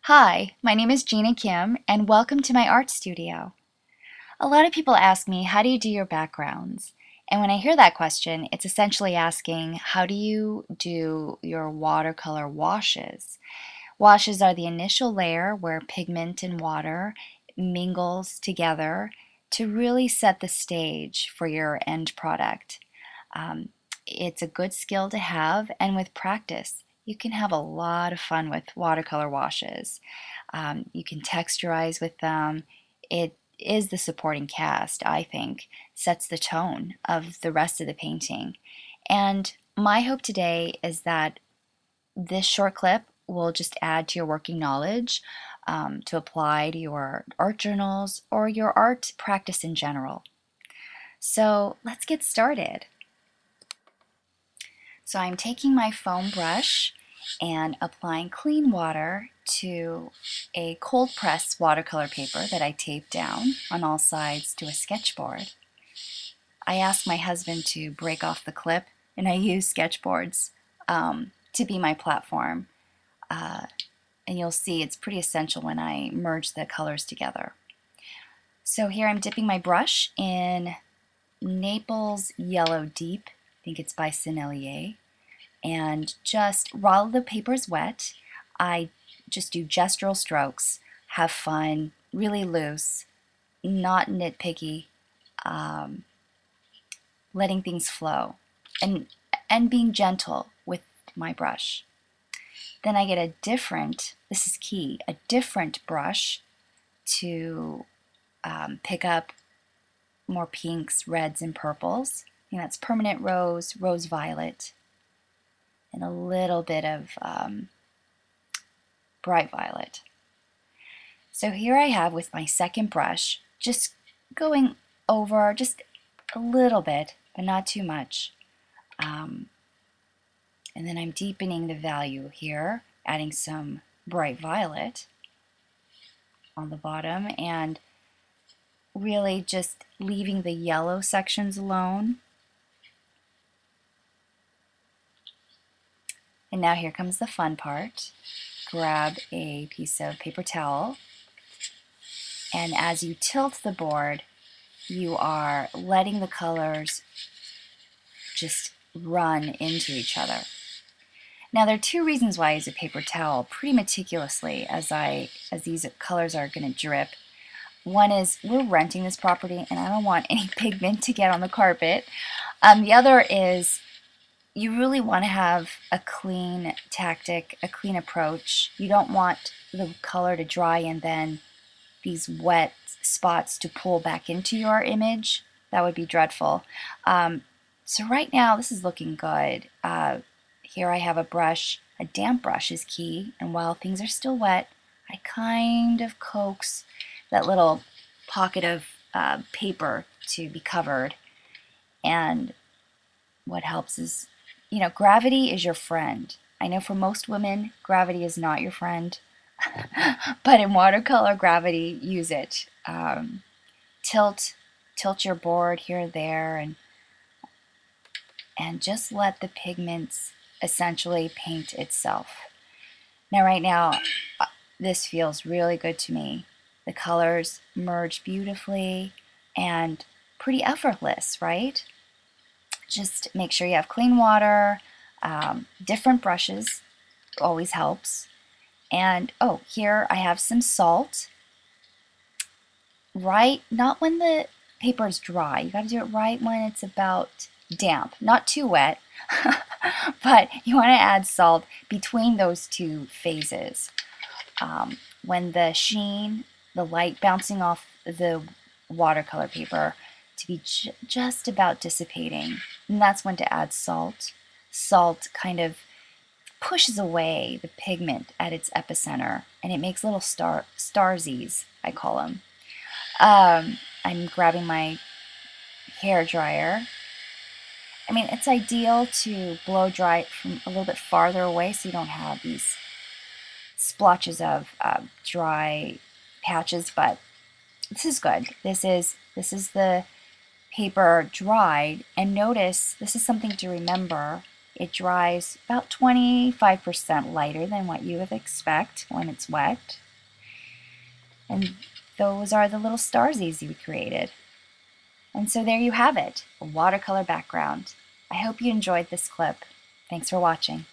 Hi, my name is Gina Kim, and welcome to my art studio. A lot of people ask me, how do you do your backgrounds? And when I hear that question, it's essentially asking, how do you do your watercolor washes? Washes are the initial layer where pigment and water mingles together to really set the stage for your end product. Um, it's a good skill to have, and with practice, you can have a lot of fun with watercolor washes. You can texturize with them. It is the supporting cast, I think, sets the tone of the rest of the painting. And my hope today is that this short clip will just add to your working knowledge to apply to your art journals or your art practice in general. So let's get started. So I'm taking my foam brush and applying clean water to a cold press watercolor paper that I taped down on all sides to a sketchboard. I asked my husband to break off the clip, and I use sketchboards to be my platform. And you'll see it's pretty essential when I merge the colors together. So here I'm dipping my brush in Naples Yellow Deep. I think it's by Sennelier. And just while the paper is wet, I just do gestural strokes, have fun, really loose, not nitpicky, letting things flow, and being gentle with my brush. Then I get a different, this is key, a different brush to pick up more pinks, reds, and purples. And that's permanent rose, rose violet, and a little bit of bright violet. So here I have with my second brush, just going over just a little bit, but not too much. And then I'm deepening the value here, adding some bright violet on the bottom and really just leaving the yellow sections alone. And now here comes the fun part. Grab a piece of paper towel, and as you tilt the board, you are letting the colors just run into each other. Now there are two reasons why I use a paper towel pretty meticulously as these colors are going to drip. One is we're renting this property and I don't want any pigment to get on the carpet. The other is you really want to have a clean tactic, a clean approach. You don't want the color to dry and then these wet spots to pull back into your image. That would be dreadful. So right now this is looking good. Here I have a brush. A damp brush is key, and while things are still wet, I kind of coax that little pocket of paper to be covered. And what helps is, gravity is your friend. I know for most women, gravity is not your friend, but in watercolor, gravity, use it. Tilt your board here or there, and just let the pigments essentially paint itself. Now right now, this feels really good to me. The colors merge beautifully and pretty effortless, right? Just make sure you have clean water, different brushes always helps. And oh, here I have some salt. Right, not when the paper is dry. You got to do it right when it's about damp, not too wet, but you want to add salt between those two phases. When the sheen, the light bouncing off the watercolor paper to be just about dissipating, and that's when to add salt. Salt kind of pushes away the pigment at its epicenter, and it makes little starsies, I call them. I'm grabbing my hair dryer. I mean, it's ideal to blow dry it from a little bit farther away so you don't have these splotches of dry patches, but this is good. This is the paper dried, and notice, this is something to remember. It dries about 25% lighter than what you would expect when it's wet. And those are the little starsies you created. And so there you have it, a watercolor background. I hope you enjoyed this clip. Thanks for watching.